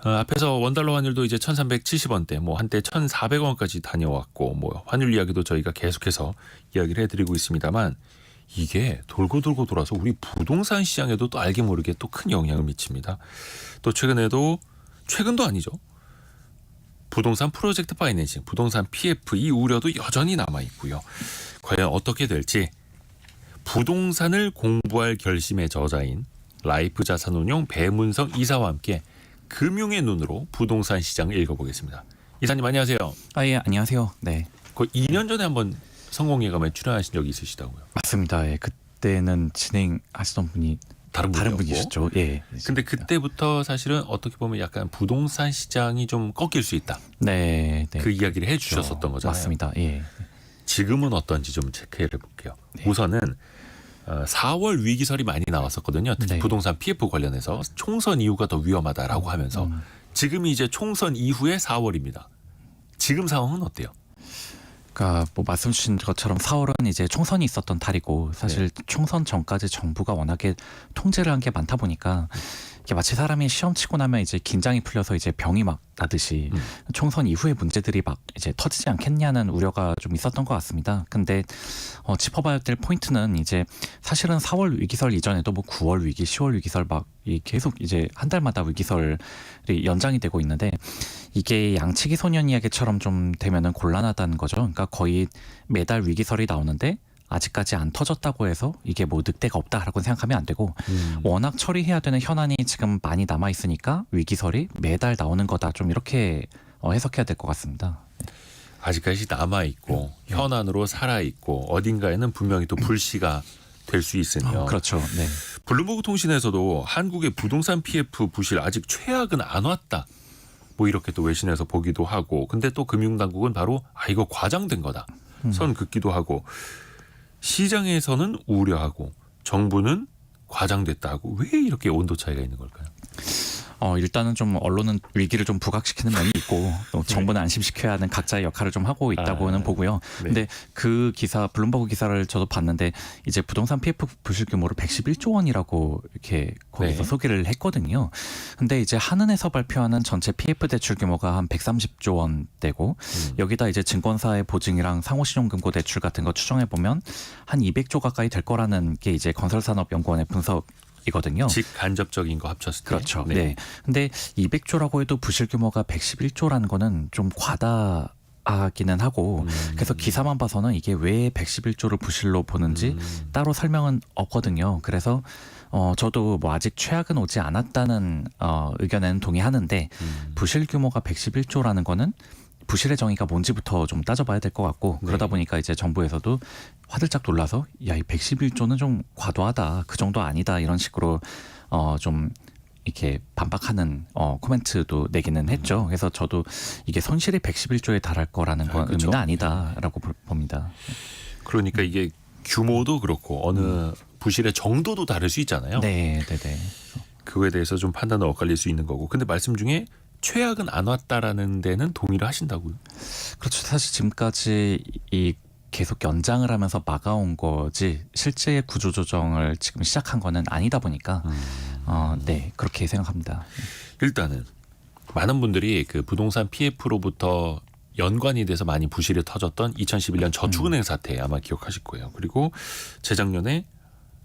앞에서 원달러 환율도 이제 1,370원대, 뭐 한때 1,400원까지 다녀왔고, 뭐 환율 이야기도 저희가 계속해서 이야기를 해드리고 있습니다만, 이게 돌고 돌고 돌아서 우리 부동산 시장에도 또 알게 모르게 또 큰 영향을 미칩니다. 또 최근도 아니죠. 부동산 프로젝트 파이낸싱, 부동산 PF 이 우려도 여전히 남아 있고요. 과연 어떻게 될지 부동산을 공부할 결심의 저자인 라이프 자산운용 배문성 이사와 함께 금융의 눈으로 부동산 시장을 읽어보겠습니다. 이사님 안녕하세요. 예, 안녕하세요. 네. 거의 2년 전에 한번 성공예감에 출연하신 적이 있으시다고요? 맞습니다. 예, 그때는 진행하시던 분이 다른 분이셨죠. 예. 근데 그때부터 사실은 어떻게 보면 약간 부동산 시장이 좀 꺾일 수 있다. 네. 네. 그 이야기를 해주셨었던 거잖아요. 맞습니다. 예. 지금은 어떤지 좀 체크해 볼게요. 네. 우선은 4월 위기설이 많이 나왔었거든요. 특히 네. 부동산 PF 관련해서 총선 이후가 더 위험하다라고 하면서 지금이 이제 총선 이후의 4월입니다. 지금 상황은 어때요? 그러니까 뭐 말씀 주신 것처럼 4월은 이제 총선이 있었던 달이고 사실 총선 전까지 정부가 워낙에 통제를 한 게 많다 보니까 이게 마치 사람이 시험 치고 나면 이제 긴장이 풀려서 이제 병이 막 나듯이 총선 이후의 문제들이 막 이제 터지지 않겠냐는 우려가 좀 있었던 것 같습니다. 근데 짚어봐야 될 포인트는 이제 사실은 4월 위기설 이전에도 뭐 9월 위기, 10월 위기설 막 계속 이제 한 달마다 위기설이 연장이 되고 있는데 이게 양치기 소년 이야기처럼 좀 되면은 곤란하다는 거죠. 그러니까 거의 매달 위기설이 나오는데 아직까지 안 터졌다고 해서 이게 뭐 늑대가 없다라고 생각하면 안 되고 워낙 처리해야 되는 현안이 지금 많이 남아 있으니까 위기설이 매달 나오는 거다. 좀 이렇게 해석해야 될 것 같습니다. 아직까지 남아 있고 현안으로 살아 있고 어딘가에는 분명히 또 불씨가 될 수 있으며 그렇죠. 네. 블룸버그 통신에서도 한국의 부동산 PF 부실 아직 최악은 안 왔다. 뭐 이렇게 또 외신에서 보기도 하고 근데 또 금융당국은 바로 이거 과장된 거다. 선 긋기도 하고 시장에서는 우려하고 정부는 과장됐다 하고 왜 이렇게 온도 차이가 있는 걸까요? 일단은 좀 언론은 위기를 좀 부각시키는 면이 있고 또 정부는 안심시켜야 하는 각자의 역할을 좀 하고 있다고는 보고요. 네. 근데 그 기사 블룸버그 기사를 저도 봤는데 이제 부동산 PF 부실 규모를 111조 원이라고 이렇게 거기서 소개를 했거든요. 근데 이제 한은에서 발표하는 전체 PF 대출 규모가 한 130조 원대고 여기다 이제 증권사의 보증이랑 상호신용금고 대출 같은 거 추정해 보면 한 200조 가까이 될 거라는 게 이제 건설산업연구원의 분석. 이거든요. 직간접적인 거 합쳤을 때. 그렇죠. 네. 근데 200조라고 해도 부실 규모가 111조라는 거는 좀 과다하기는 하고 그래서 기사만 봐서는 이게 왜 111조를 부실로 보는지 따로 설명은 없거든요. 그래서 저도 뭐 아직 최악은 오지 않았다는 의견에는 동의하는데 부실 규모가 111조라는 거는 부실의 정의가 뭔지부터 좀 따져봐야 될 것 같고 그러다 보니까 이제 정부에서도 화들짝 놀라서 야, 이 111조는 좀 과도하다. 그 정도 아니다. 이런 식으로 좀 이렇게 반박하는 코멘트도 내기는 했죠. 그래서 저도 이게 손실이 111조에 달할 거라는 건 그렇죠. 의미는 아니다라고 봅니다. 그러니까 이게 규모도 그렇고 어느 부실의 정도도 다를 수 있잖아요. 네. 그거에 대해서 좀 판단을 엇갈릴 수 있는 거고. 근데 말씀 중에 최악은 안 왔다라는 데는 동의를 하신다고요? 그렇죠. 사실 지금까지 이 계속 연장을 하면서 막아온 거지 실제 구조조정을 지금 시작한 거는 아니다 보니까 네 그렇게 생각합니다. 일단은 많은 분들이 그 부동산 PF로부터 연관이 돼서 많이 부실이 터졌던 2011년 저축은행 사태 아마 기억하실 거예요. 그리고 재작년에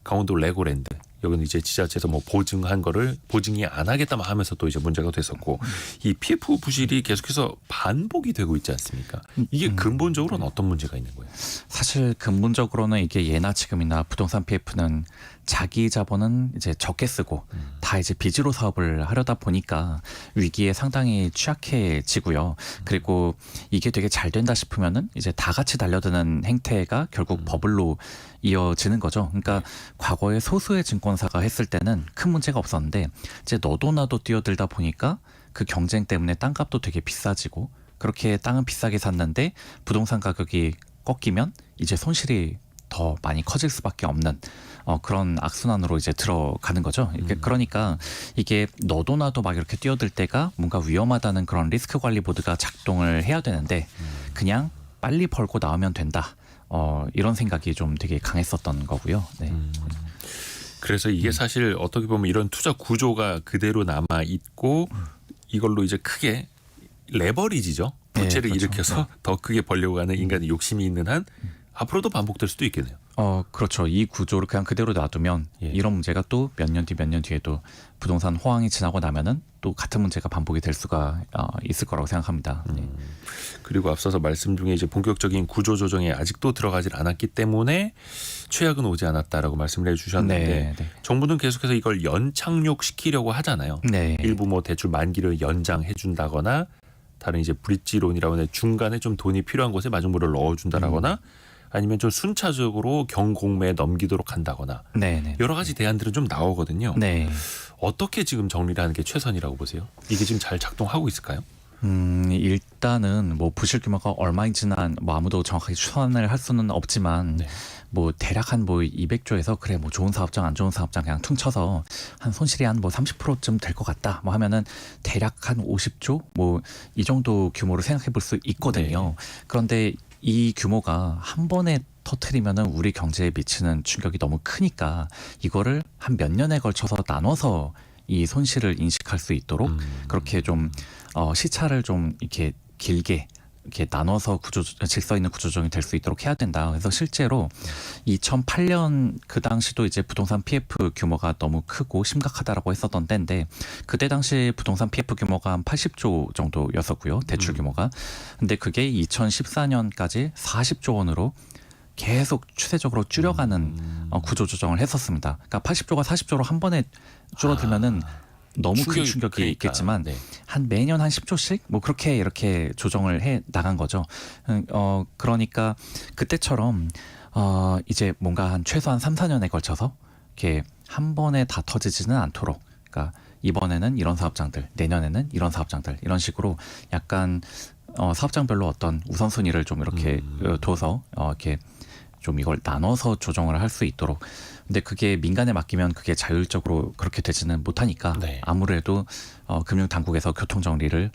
강원도 레고랜드 여기는 이제 지자체에서 뭐 보증한 거를 보증이 안 하겠다만 하면서 또 이제 문제가 됐었고 이 PF 부실이 계속해서 반복이 되고 있지 않습니까? 이게 근본적으로는 어떤 문제가 있는 거예요? 사실 근본적으로는 이게 예나 지금이나 부동산 PF는 자기 자본은 이제 적게 쓰고 다 이제 빚으로 사업을 하려다 보니까 위기에 상당히 취약해지고요. 그리고 이게 되게 잘 된다 싶으면은 이제 다 같이 달려드는 행태가 결국 버블로 이어지는 거죠. 그러니까 과거에 소수의 증권사가 했을 때는 큰 문제가 없었는데 이제 너도 나도 뛰어들다 보니까 그 경쟁 때문에 땅값도 되게 비싸지고 그렇게 땅은 비싸게 샀는데 부동산 가격이 꺾이면 이제 손실이 더 많이 커질 수밖에 없는 그런 악순환으로 이제 들어가는 거죠. 그러니까 이게 너도 나도 막 이렇게 뛰어들 때가 뭔가 위험하다는 그런 리스크 관리 보드가 작동을 해야 되는데 그냥 빨리 벌고 나오면 된다. 이런 생각이 좀 되게 강했었던 거고요. 네. 그래서 이게 사실 어떻게 보면 이런 투자 구조가 그대로 남아 있고 이걸로 이제 크게 레버리지죠. 부채를 그렇죠. 일으켜서 더 크게 벌려고 하는 인간의 욕심이 있는 한 앞으로도 반복될 수도 있겠네요. 그렇죠. 이 구조를 그냥 그대로 놔두면 예. 이런 문제가 또 몇 년 뒤에도 부동산 호황이 지나고 나면은 또 같은 문제가 반복이 될 수가 있을 거라고 생각합니다. 네. 그리고 앞서서 말씀 중에 이제 본격적인 구조 조정에 아직도 들어가질 않았기 때문에 최악은 오지 않았다라고 말씀을 해주셨는데 네. 정부는 계속해서 이걸 연착륙시키려고 하잖아요. 네. 일부 뭐 대출 만기를 연장해 준다거나 다른 이제 브릿지론이라고 하는 중간에 좀 돈이 필요한 곳에 마중물을 넣어준다라거나 아니면 좀 순차적으로 경공매에 넘기도록 한다거나 네. 여러 가지 대안들은 좀 나오거든요. 네. 어떻게 지금 정리를 하는 게 최선이라고 보세요? 이게 지금 잘 작동하고 있을까요? 일단은 뭐 부실 규모가 얼마인지는 뭐 아무도 정확하게 추산을 할 수는 없지만 네. 뭐 대략 한 뭐 200조에서 그래 뭐 좋은 사업장 안 좋은 사업장 그냥 퉁쳐서 한 손실이 한 뭐 30%쯤 될 것 같다 뭐 하면은 대략 한 50조 뭐 이 정도 규모로 생각해 볼 수 있거든요. 그런데 이 규모가 한 번에 터트리면은 우리 경제에 미치는 충격이 너무 크니까 이거를 한 몇 년에 걸쳐서 나눠서 이 손실을 인식할 수 있도록 그렇게 좀 시차를 좀 이렇게 길게 이렇게 나눠서 질서 있는 구조조정이 될 수 있도록 해야 된다. 그래서 실제로 2008년 그 당시도 이제 부동산 PF 규모가 너무 크고 심각하다라고 했었던 때인데 그때 당시 부동산 PF 규모가 한 80조 정도였었고요. 대출 규모가. 근데 그게 2014년까지 40조 원으로 계속 추세적으로 줄여가는 구조 조정을 했었습니다. 그러니까 80조가 40조로 한 번에 줄어들면은 너무 큰 충격이 그러니까. 있겠지만 네. 한 매년 한 10조씩 뭐 그렇게 이렇게 조정을 해 나간 거죠. 그러니까 그때처럼 이제 뭔가 한 최소한 3, 4년에 걸쳐서 이렇게 한 번에 다 터지지는 않도록 그러니까 이번에는 이런 사업장들, 내년에는 이런 사업장들 이런 식으로 약간 사업장별로 어떤 우선순위를 좀 이렇게 둬서 이렇게 좀 이걸 나눠서 조정을 할 수 있도록. 근데 그게 민간에 맡기면 그게 자율적으로 그렇게 되지는 못하니까 네. 아무래도 금융 당국에서 교통 정리를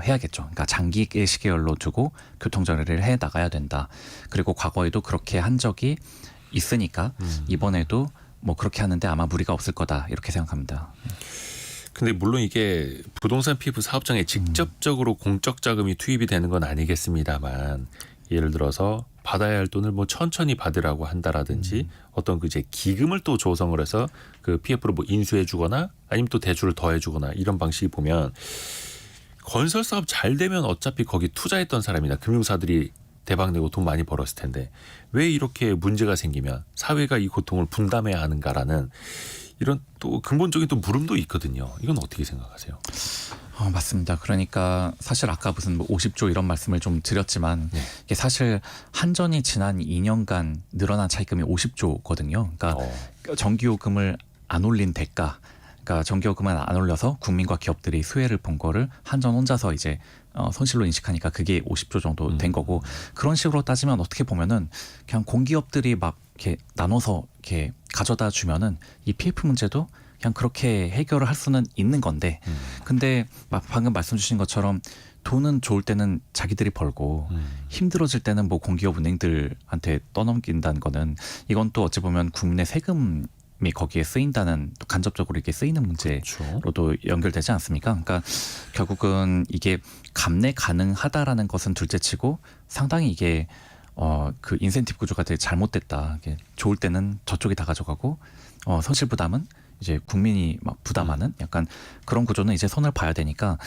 해야겠죠. 그러니까 장기의 시계열로 두고 교통 정리를 해 나가야 된다. 그리고 과거에도 그렇게 한 적이 있으니까 이번에도 뭐 그렇게 하는데 아마 무리가 없을 거다 이렇게 생각합니다. 근데 물론 이게 부동산 PF 사업장에 직접적으로 공적 자금이 투입이 되는 건 아니겠습니다만 예를 들어서 받아야 할 돈을 뭐 천천히 받으라고 한다라든지 어떤 그 이제 기금을 또 조성을 해서 그 PF를 뭐 인수해 주거나 아니면 또 대출을 더해 주거나 이런 방식이 보면 건설 사업 잘 되면 어차피 거기 투자했던 사람이나 금융사들이 대박 내고 돈 많이 벌었을 텐데 왜 이렇게 문제가 생기면 사회가 이 고통을 분담해야 하는가라는 이런 또 근본적인 또 물음도 있거든요. 이건 어떻게 생각하세요? 맞습니다. 그러니까 사실 아까 무슨 뭐 50조 이런 말씀을 좀 드렸지만 네. 이게 사실 한전이 지난 2년간 늘어난 차입금이 50조거든요. 그러니까 전기요금을 안 올린 대가, 그러니까 전기요금을 안 올려서 국민과 기업들이 수혜를 본 거를 한전 혼자서 이제 손실로 인식하니까 그게 50조 정도 된 거고 그런 식으로 따지면 어떻게 보면은 그냥 공기업들이 막 이렇게 나눠서 이렇게 가져다 주면은 이 PF 문제도 그냥 그렇게 해결을 할 수는 있는 건데 근데 막 방금 말씀 주신 것처럼 돈은 좋을 때는 자기들이 벌고 힘들어질 때는 뭐 공기업 은행들한테 떠넘긴다는 거는 이건 또 어찌 보면 국민의 세금이 거기에 쓰인다는 또 간접적으로 이렇게 쓰이는 문제로도 연결되지 않습니까? 그러니까 결국은 이게 감내 가능하다라는 것은 둘째치고 상당히 이게 그 인센티브 구조가 되게 잘못됐다. 이게 좋을 때는 저쪽이 다 가져가고 손실 부담은 이제 국민이 막 부담하는 약간 그런 구조는 이제 손을 봐야 되니까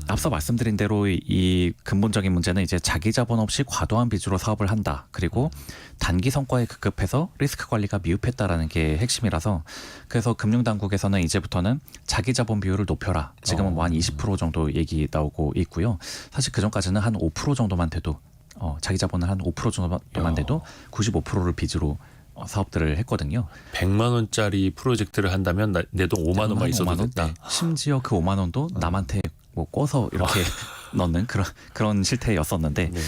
앞서 말씀드린 대로 이 근본적인 문제는 이제 자기 자본 없이 과도한 빚으로 사업을 한다. 그리고 단기 성과에 급급해서 리스크 관리가 미흡했다라는 게 핵심이라서 그래서 금융당국에서는 이제부터는 자기 자본 비율을 높여라. 지금은 뭐 한 20% 정도 얘기 나오고 있고요. 사실 그 전까지는 한 5% 정도만 돼도 자기 자본을 한 5% 정도만 돼도 95%를 빚으로 사업들을 했거든요. 100만 원짜리 프로젝트를 한다면 내 돈 5만 원만 있어도 5만 원? 됐다. 네. 심지어 그 5만 원도 남한테 뭐 꿔서 이렇게 넣는 그런 실태였었는데 네.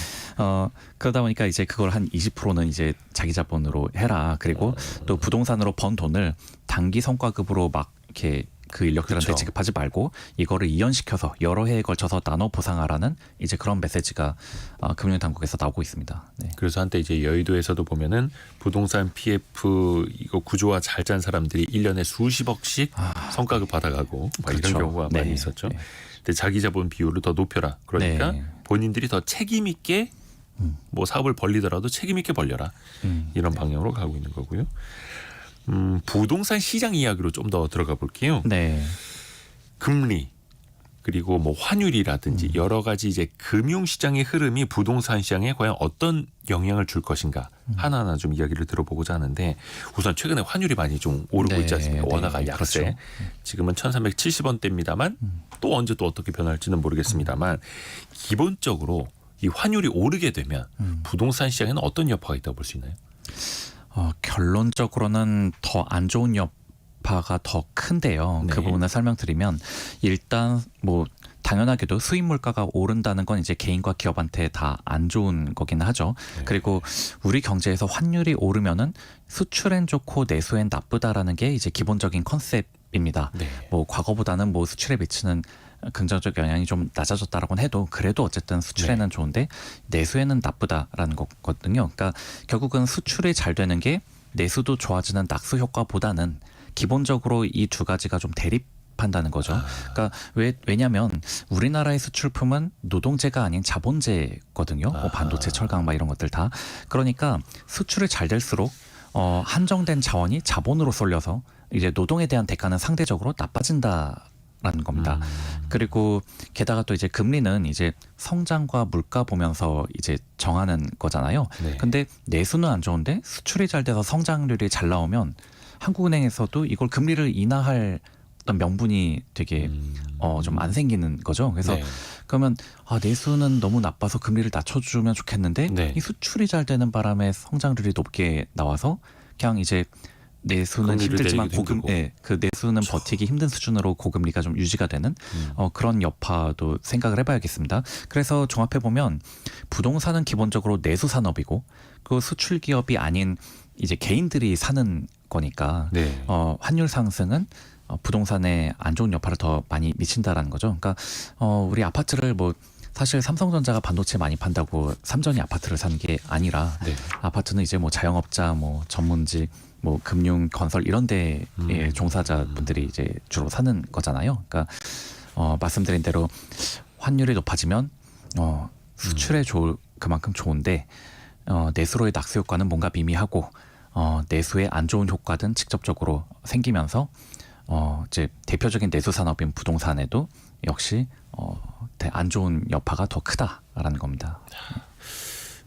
그러다 보니까 이제 그걸 한 20%는 이제 자기 자본으로 해라. 그리고 또 부동산으로 번 돈을 단기 성과급으로 막 이렇게 그 인력들한테 그렇죠. 지급하지 말고 이거를 이연시켜서 여러 해에 걸쳐서 나눠 보상하라는 이제 그런 메시지가 금융당국에서 나오고 있습니다. 네. 그래서 한때 이제 여의도에서도 보면은 부동산 PF 이거 구조화 잘 짠 사람들이 1년에 수십억씩 성과급 받아가고 막 그렇죠. 이런 경우가 많이 네. 있었죠. 네. 근데 자기 자본 비율을 더 높여라. 그러니까 네. 본인들이 더 책임 있게 뭐 사업을 벌리더라도 책임 있게 벌려라. 이런 네. 방향으로 가고 있는 거고요. 부동산 시장 이야기로 좀 더 들어가 볼게요. 네. 금리 그리고 뭐 환율이라든지 여러 가지 이제 금융 시장의 흐름이 부동산 시장에 과연 어떤 영향을 줄 것인가 하나하나 좀 이야기를 들어보고자 하는데 우선 최근에 환율이 많이 좀 오르고 네, 있지 않습니까? 네, 원화가 약세. 그렇죠. 지금은 1,370원대입니다만 또 언제 또 어떻게 변할지는 모르겠습니다만 기본적으로 이 환율이 오르게 되면 부동산 시장에는 어떤 여파가 있다고 볼 수 있나요? 결론적으로는 더 안 좋은 여파가 더 큰데요. 네. 그 부분을 설명드리면 일단 뭐 당연하게도 수입 물가가 오른다는 건 이제 개인과 기업한테 다 안 좋은 거긴 하죠. 네. 그리고 우리 경제에서 환율이 오르면은 수출엔 좋고 내수엔 나쁘다라는 게 이제 기본적인 컨셉입니다. 네. 뭐 과거보다는 뭐 수출에 미치는 긍정적 영향이 좀 낮아졌다라고는 해도 그래도 어쨌든 수출에는 좋은데 내수에는 나쁘다라는 거거든요. 그러니까 결국은 수출이 잘 되는 게 내수도 좋아지는 낙수 효과보다는 기본적으로 이 두 가지가 좀 대립한다는 거죠. 그러니까 왜냐하면 우리나라의 수출품은 노동재가 아닌 자본재거든요. 뭐 반도체, 철강 막 이런 것들 다. 그러니까 수출이 잘 될수록 한정된 자원이 자본으로 쏠려서 이제 노동에 대한 대가는 상대적으로 나빠진다라는 겁니다. 그리고 게다가 또 이제 금리는 이제 성장과 물가 보면서 이제 정하는 거잖아요. 네. 근데 내수는 안 좋은데 수출이 잘 돼서 성장률이 잘 나오면 한국은행에서도 이걸 금리를 인하할 어떤 명분이 되게 좀 안 생기는 거죠. 그래서 네. 그러면 내수는 너무 나빠서 금리를 낮춰주면 좋겠는데 네. 이 수출이 잘 되는 바람에 성장률이 높게 나와서 그냥 이제 내수는 금리를 힘들지만 내리기도 고금, 힘들고. 예, 그 내수는 버티기 힘든 수준으로 고금리가 좀 유지가 되는 그런 여파도 생각을 해봐야겠습니다. 그래서 종합해 보면 부동산은 기본적으로 내수 산업이고 그 수출 기업이 아닌 이제 개인들이 사는 거니까 네. 환율 상승은 부동산에 안 좋은 여파를 더 많이 미친다라는 거죠. 그러니까 우리 아파트를 뭐 사실 삼성전자가 반도체 많이 판다고 삼전이 아파트를 사는 게 아니라 네. 아파트는 이제 뭐 자영업자, 뭐 전문직, 뭐 금융, 건설 이런 데에 종사자분들이 이제 주로 사는 거잖아요. 그러니까 말씀드린 대로 환율이 높아지면 수출에 그만큼 좋은데 내수로의 낙수 효과는 뭔가 미미하고 내수의 안 좋은 효과든 직접적으로 생기면서 이제 대표적인 내수 산업인 부동산에도 역시 안 좋은 여파가 더 크다라는 겁니다.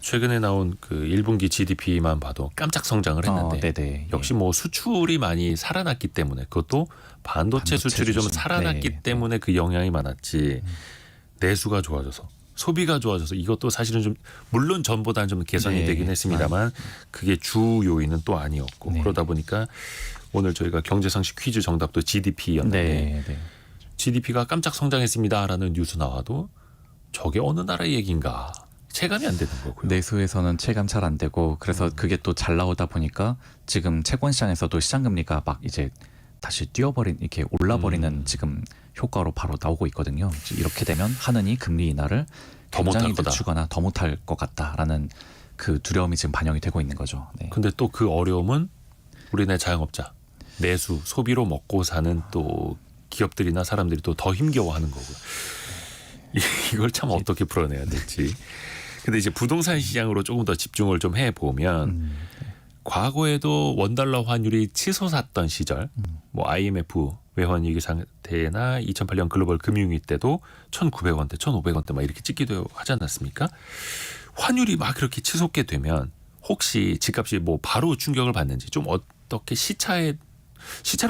최근에 나온 그 1분기 GDP만 봐도 깜짝 성장을 했는데 네네. 역시 뭐 수출이 많이 살아났기 때문에 그것도 반도체 수출이 좀 수출. 살아났기 네. 때문에 그 영향이 많았지 내수가 좋아져서 소비가 좋아져서 이것도 사실은 좀 물론 전보다는 좀 개선이 네. 되긴 했습니다만 그게 주 요인은 또 아니었고 네. 그러다 보니까 오늘 저희가 경제상식 퀴즈 정답도 GDP였는데 네. 네. GDP가 깜짝 성장했습니다라는 뉴스 나와도 저게 어느 나라 얘기인가 체감이 안 되는 거고요. 내수에서는 체감 잘 안 되고 그래서 그게 또 잘 나오다 보니까 지금 채권 시장에서도 시장 금리가 막 이제 다시 뛰어버린 이렇게 올라버리는 지금 효과로 바로 나오고 있거든요. 이렇게 되면 하느니 금리 인하를 더 못할 굉장히 거다. 늦추거나 더 못할 것 같다라는 그 두려움이 지금 반영이 되고 있는 거죠. 네. 근데 또 그 어려움은 우리네 자영업자 내수 소비로 먹고 사는 또 기업들이나 사람들이 또 더 힘겨워하는 거고요. 이걸 참 어떻게 풀어내야 될지. 근데 이제 부동산 시장으로 조금 더 집중을 좀 해보면 과거에도 원달러 환율이 치솟았던 시절 뭐 IMF 외환위기 상태나 2008년 글로벌 금융위기 때도 1,900원대, 1,500원대 막 이렇게 찍기도 하지 않았습니까? 환율이 막 그렇게 치솟게 되면 혹시 집값이 뭐 바로 충격을 받는지 좀 어떻게 시차를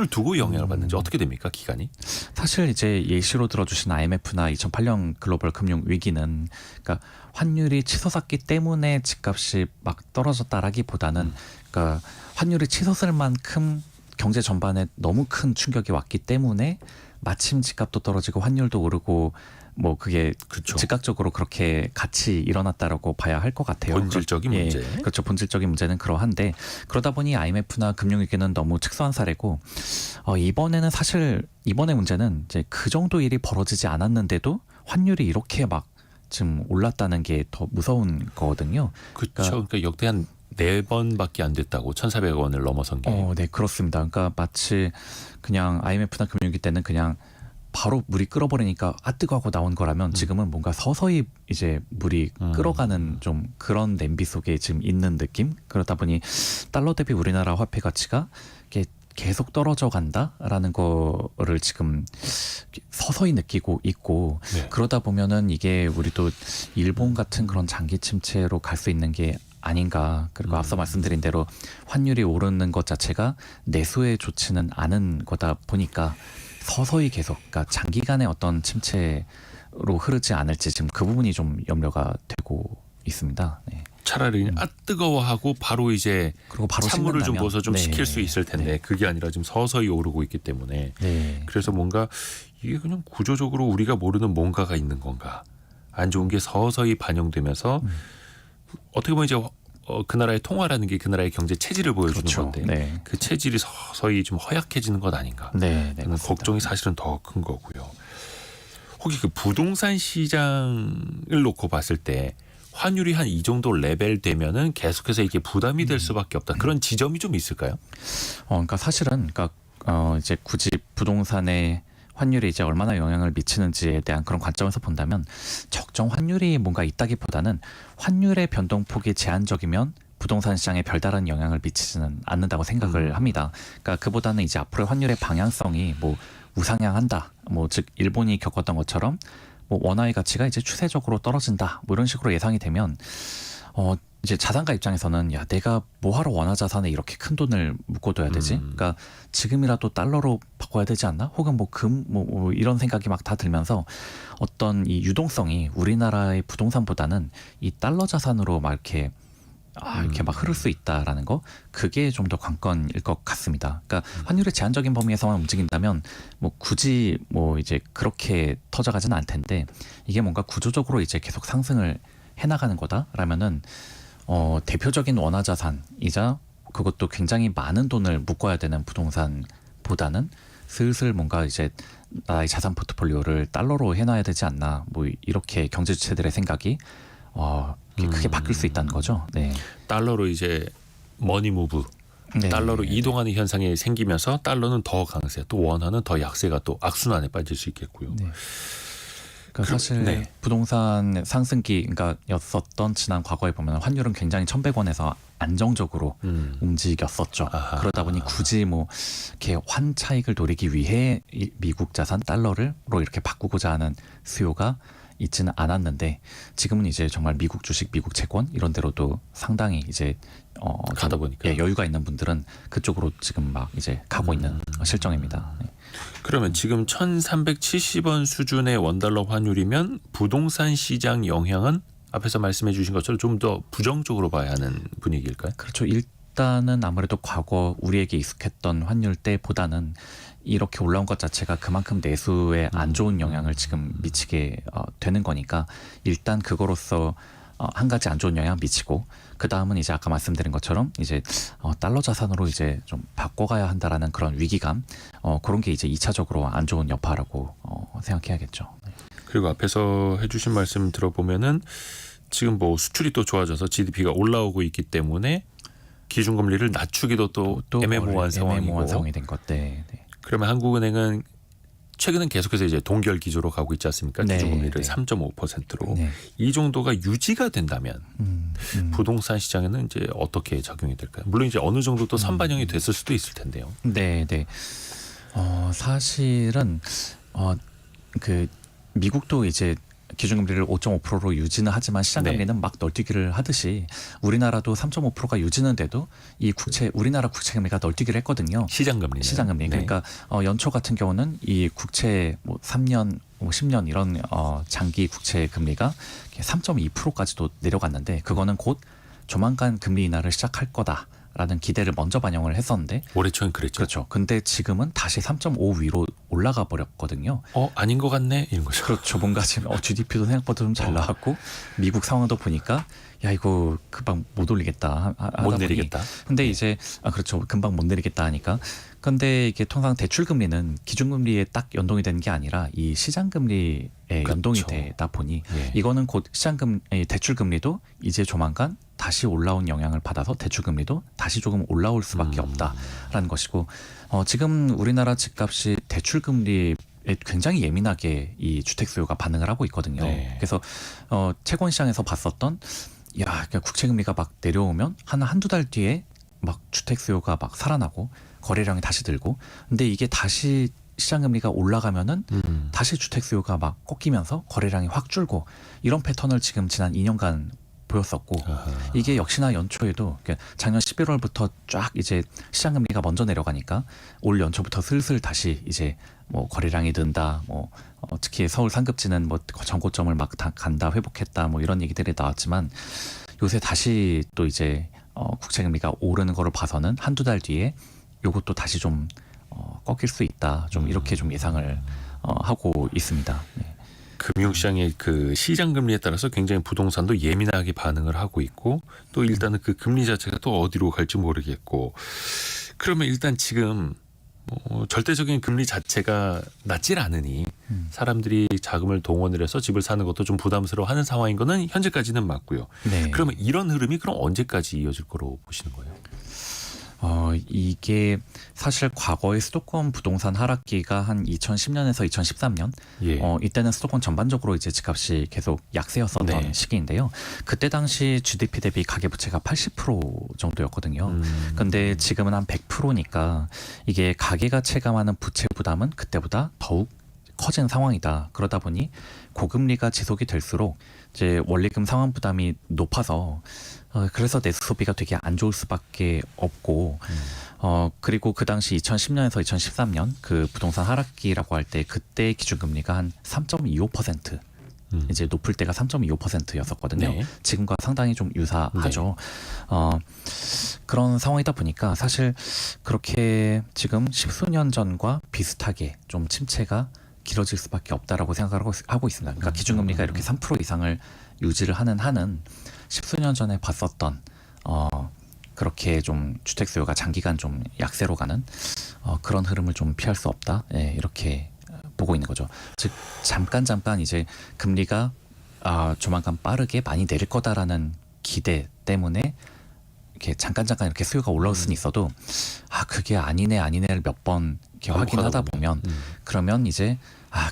두고 영향을 받는지 어떻게 됩니까 기간이? 사실 이제 예시로 들어주신 IMF나 2008년 글로벌 금융 위기는 그러니까 환율이 치솟았기 때문에 집값이 막 떨어졌다라기보다는 그러니까 환율이 치솟을 만큼 경제 전반에 너무 큰 충격이 왔기 때문에 마침 집값도 떨어지고 환율도 오르고 뭐 그게 그쵸. 즉각적으로 그렇게 같이 일어났다라고 봐야 할 것 같아요. 본질적인 문제. 그렇죠. 본질적인 문제는 그러한데 그러다 보니 IMF나 금융위기는 너무 특수한 사례고 이번에는 사실 이번의 문제는 이제 그 정도 일이 벌어지지 않았는데도 환율이 이렇게 막 지금 올랐다는 게 더 무서운 거거든요. 그렇죠. 그러니까 역대 한 4번밖에 안 됐다고 1,400원을 넘어선 게. 네, 그렇습니다. 그러니까 마치 그냥 IMF나 금융위기 때는 그냥 바로 물이 끓어버리니까 뜨거워 나온 거라면 지금은 뭔가 서서히 이제 물이 끓어가는 좀 그런 냄비 속에 지금 있는 느낌. 그러다 보니 달러 대비 우리나라 화폐 가치가 이게 계속 떨어져 간다라는 거를 지금 서서히 느끼고 있고 네. 그러다 보면은 이게 우리도 일본 같은 그런 장기 침체로 갈 수 있는 게 아닌가. 그리고 앞서 말씀드린 대로 환율이 오르는 것 자체가 내수에 좋지는 않은 거다 보니까 서서히 계속 그러니까 장기간의 어떤 침체로 흐르지 않을지 지금 그 부분이 좀 염려가 되고 있습니다. 네. 차라리 그냥 뜨거워하고 바로 이제 그리고 바로 찬물을 좀 식는다면, 부어서 좀 네. 식힐 수 있을 텐데 네. 그게 아니라 지금 서서히 오르고 있기 때문에 네. 그래서 뭔가 이게 그냥 구조적으로 우리가 모르는 뭔가가 있는 건가 안 좋은 게 서서히 반영되면서 어떻게 보면 이제 그 나라의 통화라는 게 그 나라의 경제 체질을 보여주는 그렇죠. 건데 네. 그 체질이 서서히 좀 허약해지는 것 아닌가 네. 네. 하는 맞습니다. 걱정이 사실은 더 큰 거고요. 혹시 그 부동산 시장을 놓고 봤을 때 환율이 한 이 정도 레벨 되면은 계속해서 이게 부담이 될 수밖에 없다. 그런 지점이 좀 있을까요? 그러니까 사실은 그러니까 이제 굳이 부동산의 환율이 이제 얼마나 영향을 미치는지에 대한 그런 관점에서 본다면 적정 환율이 뭔가 있다기보다는 환율의 변동폭이 제한적이면 부동산 시장에 별다른 영향을 미치지는 않는다고 생각을 합니다. 그러니까 그보다는 이제 앞으로의 환율의 방향성이 뭐 우상향한다. 뭐 즉 일본이 겪었던 것처럼 뭐 원화의 가치가 이제 추세적으로 떨어진다. 뭐 이런 식으로 예상이 되면 이제 자산가 입장에서는 야 내가 뭐하러 원화 자산에 이렇게 큰 돈을 묶어둬야 되지? 그러니까 지금이라도 달러로 바꿔야 되지 않나? 혹은 뭐 뭐 이런 생각이 막 다 들면서 어떤 이 유동성이 우리나라의 부동산보다는 이 달러 자산으로 막 이렇게 이렇게 막 흐를 수 있다라는 거 그게 좀 더 관건일 것 같습니다. 그러니까 환율의 제한적인 범위에서만 움직인다면 뭐 굳이 뭐 이제 그렇게 터져가지는 않을 텐데 이게 뭔가 구조적으로 이제 계속 상승을 해나가는 거다라면은 대표적인 원화 자산이자 그것도 굉장히 많은 돈을 묶어야 되는 부동산보다는 슬슬 뭔가 이제 나의 자산 포트폴리오를 달러로 해놔야 되지 않나 뭐 이렇게 경제 주체들의 생각이 크게 바뀔 수 있다는 거죠. 네. 달러로 이제 머니 무브, 네. 달러로 이동하는 현상이 생기면서 달러는 더 강세, 또 원화는 더 약세가 또 악순환에 빠질 수 있겠고요. 네. 그러니까 사실 네. 부동산 상승기 그러니까 였었던 지난 과거에 보면 환율은 굉장히 1,100원에서 안정적으로 움직였었죠. 아하. 그러다 보니 굳이 뭐 이렇게 환 차익을 노리기 위해 이 미국 자산 달러로 이렇게 바꾸고자 하는 수요가 있지는 않았는데 지금은 이제 정말 미국 주식, 미국 채권 이런 데로도 상당히 이제 가다 보니까. 예, 여유가 있는 분들은 그쪽으로 지금 막 이제 가고 있는 실정입니다. 네. 그러면 지금 1,370원 수준의 원달러 환율이면 부동산 시장 영향은 앞에서 말씀해 주신 것처럼 좀 더 부정적으로 봐야 하는 분위기일까요? 그렇죠. 일단은 아무래도 과거 우리에게 익숙했던 환율 때보다는 이렇게 올라온 것 자체가 그만큼 내수에 안 좋은 영향을 지금 미치게 되는 거니까 일단 그거로서 한 가지 안 좋은 영향 미치고 그 다음은 이제 아까 말씀드린 것처럼 이제 달러 자산으로 이제 좀 바꿔가야 한다라는 그런 위기감 그런 게 이제 2차적으로 안 좋은 여파라고 생각해야겠죠. 네. 그리고 앞에서 해주신 말씀 들어보면은 지금 뭐 수출이 또 좋아져서 GDP가 올라오고 있기 때문에 기준금리를 낮추기도 또 애매모호한 상황이고. 애매모호한 상황이 된 것. 네. 그러면 한국은행은 최근은 계속해서 이제 동결 기조로 가고 있지 않습니까? 네, 기준금리를 네. 3.5%로 네. 이 정도가 유지가 된다면 부동산 시장에는 이제 어떻게 작용이 될까요? 물론 이제 어느 정도 또 선반영이 됐을 수도 있을 텐데요. 네, 네. 사실은 그 미국도 이제 기준금리를 5.5%로 유지는 하지만 시장금리는 막 널뛰기를 하듯이 우리나라도 3.5%가 유지는 돼도 이 우리나라 국채금리가 널뛰기를 했거든요. 시장금리. 시장금리. 네. 그러니까 연초 같은 경우는 이 국채 뭐 3년, 뭐 10년 이런 장기 국채 금리가 3.2%까지도 내려갔는데 그거는 곧 조만간 금리 인하를 시작할 거다라는 기대를 먼저 반영을 했었는데 올해 초엔 그랬죠. 그렇죠. 근데 지금은 다시 3.5 위로 올라가 버렸거든요. 아닌 것 같네 이런 거죠. 그렇죠. 뭔가 지금 GDP도 생각보다 좀 잘 나왔고 미국 상황도 보니까 야 이거 금방 못 올리겠다 하다 못 보니. 내리겠다. 근데 이제 그렇죠. 금방 못 내리겠다 하니까. 근데 이게 통상 대출 금리는 기준금리에 딱 연동이 되는 게 아니라 이 시장금리에 연동이 되다 보니 예. 이거는 곧 대출 금리도 이제 조만간 다시 올라온 영향을 받아서 대출 금리도 다시 조금 올라올 수밖에 없다라는 것이고 지금 우리나라 집값이 대출 금리 굉장히 예민하게 이 주택 수요가 반응을 하고 있거든요. 네. 그래서 채권 시장에서 봤었던 그러니까 국채 금리가 막 내려오면 한두 달 뒤에 막 주택 수요가 막 살아나고 거래량이 다시 늘고, 근데 이게 다시 시장 금리가 올라가면은 다시 주택 수요가 막 꺾이면서 거래량이 확 줄고, 이런 패턴을 지금 지난 2년간 보였었고, 아하. 이게 역시나 연초에도 작년 11월부터 쫙 이제 시장 금리가 먼저 내려가니까 올 연초부터 슬슬 다시 이제 뭐 거래량이 는다, 뭐 특히 서울 상급지는 뭐 전고점을 막 다 간다, 회복했다, 뭐 이런 얘기들이 나왔지만, 요새 다시 또 이제 국채 금리가 오르는 거를 봐서는 한두 달 뒤에 요것도 다시 좀 꺾일 수 있다, 좀 이렇게 좀 예상을 하고 있습니다. 네. 금융시장의 그 시장 금리에 따라서 굉장히 부동산도 예민하게 반응을 하고 있고, 또 일단은 그 금리 자체가 또 어디로 갈지 모르겠고, 그러면 일단 지금 절대적인 금리 자체가 낮질 않으니 사람들이 자금을 동원을 해서 집을 사는 것도 좀 부담스러워하는 상황인 거는 현재까지는 맞고요. 네. 그러면 이런 흐름이 그럼 언제까지 이어질 거로 보시는 거예요? 이게 사실 과거의 수도권 부동산 하락기가 한 2010년에서 2013년, 예. 이때는 수도권 전반적으로 이제 집값이 계속 약세였었던 네. 시기인데요. 그때 당시 GDP 대비 가계부채가 80% 정도였거든요. 근데 지금은 한 100%니까 이게 가계가 체감하는 부채 부담은 그때보다 더욱 커진 상황이다. 그러다 보니 고금리가 지속이 될수록 이제 원리금 상환 부담이 높아서 그래서 내수 소비가 되게 안 좋을 수밖에 없고, 그리고 그 당시 2010년에서 2013년 그 부동산 하락기라고 할 때 그때 기준금리가 한 3.25%, 이제 높을 때가 3.25%였었거든요. 네. 지금과 상당히 좀 유사하죠. 그런 상황이다 보니까 사실 그렇게 지금 십수년 전과 비슷하게 좀 침체가 길어질 수밖에 없다라고 생각을 하고 있습니다. 그러니까 기준금리가 이렇게 3% 이상을 유지를 하는 한은 십수년 전에 봤었던 그렇게 좀 주택 수요가 장기간 좀 약세로 가는 그런 흐름을 좀 피할 수 없다. 예, 이렇게 보고 있는 거죠. 즉 잠깐 이제 금리가 조만간 빠르게 많이 내릴 거다라는 기대 때문에 이렇게 잠깐 이렇게 수요가 올라올 수는 있어도 그게 아니네를 몇 번 이렇게 확인하다 보면 그러면 이제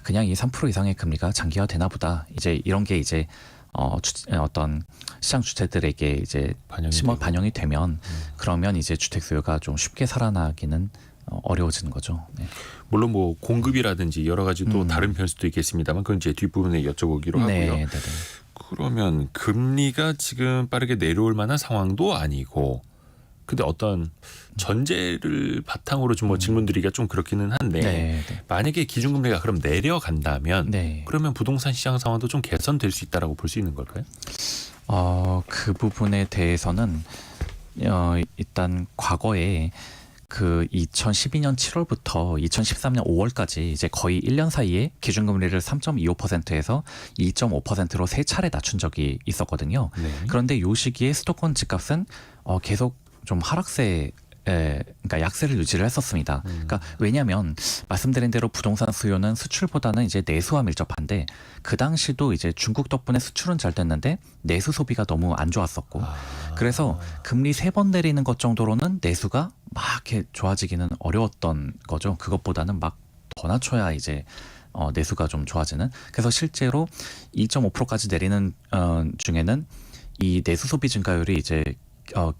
그냥 이 3% 이상의 금리가 장기화 되나 보다. 이제 이런 게 이제 어떤 시장 주체들에게 이제 반영이 되면 그러면 이제 주택 수요가 좀 쉽게 살아나기는 어려워지는 거죠. 네. 물론 뭐 공급이라든지 여러 가지 또 다른 변수도 있겠습니다만 그건 이제 뒷부분에 여쭤보기로 하고요. 네. 그러면 금리가 지금 빠르게 내려올 만한 상황도 아니고, 근데 어떤 전제를 바탕으로 좀 뭐 질문 드리기가 좀 그렇기는 한데, 네. 만약에 기준금리가 그럼 내려간다면 네. 그러면 부동산 시장 상황도 좀 개선될 수 있다라고 볼 수 있는 걸까요? 그 부분에 대해서는 일단 과거에 그 2012년 7월부터 2013년 5월까지 이제 거의 1년 사이에 기준금리를 3.25%에서 2.5%로 세 차례 낮춘 적이 있었거든요. 네. 그런데 요 시기에 수도권 집값은 계속 좀 그러니까 약세를 유지를 했었습니다. 그러니까 왜냐하면 말씀드린 대로 부동산 수요는 수출보다는 이제 내수와 밀접한데, 그 당시도 이제 중국 덕분에 수출은 잘 됐는데 내수 소비가 너무 안 좋았었고, 그래서 금리 3번 내리는 것 정도로는 내수가 막 이렇게 좋아지기는 어려웠던 거죠. 그것보다는 막 더 낮춰야 이제 내수가 좀 좋아지는. 그래서 실제로 2.5%까지 내리는 중에는 이 내수 소비 증가율이 이제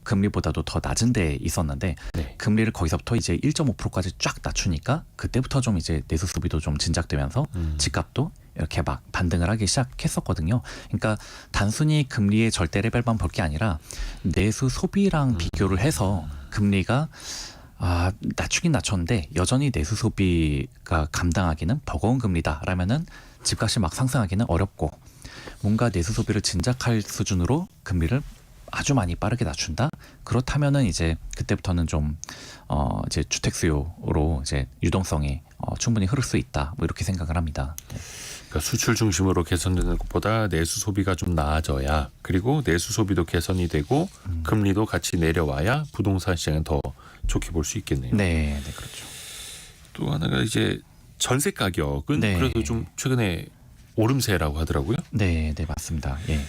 금리보다도 더 낮은 데 있었는데, 네. 금리를 거기서부터 이제 1.5%까지 쫙 낮추니까 그때부터 좀 이제 내수 소비도 좀 진작되면서 집값도 이렇게 막 반등을 하기 시작했었거든요. 그러니까 단순히 금리의 절대 레벨만 볼 게 아니라 내수 소비랑 비교를 해서 금리가 낮추긴 낮췄는데 여전히 내수 소비가 감당하기는 버거운 금리다라면은 집값이 막 상승하기는 어렵고, 뭔가 내수 소비를 진작할 수준으로 금리를 아주 많이 빠르게 낮춘다. 그렇다면은 이제 그때부터는 좀 이제 주택 수요로 이제 유동성이 충분히 흐를 수 있다. 뭐 이렇게 생각을 합니다. 네. 그러니까 수출 중심으로 개선되는 것보다 내수 소비가 좀 나아져야, 그리고 내수 소비도 개선이 되고 금리도 같이 내려와야 부동산 시장은 더 좋게 볼 수 있겠네요. 네, 그렇죠. 또 하나가 이제 전세 가격은 네. 그래도 좀 최근에 오름세라고 하더라고요. 네, 맞습니다. 예.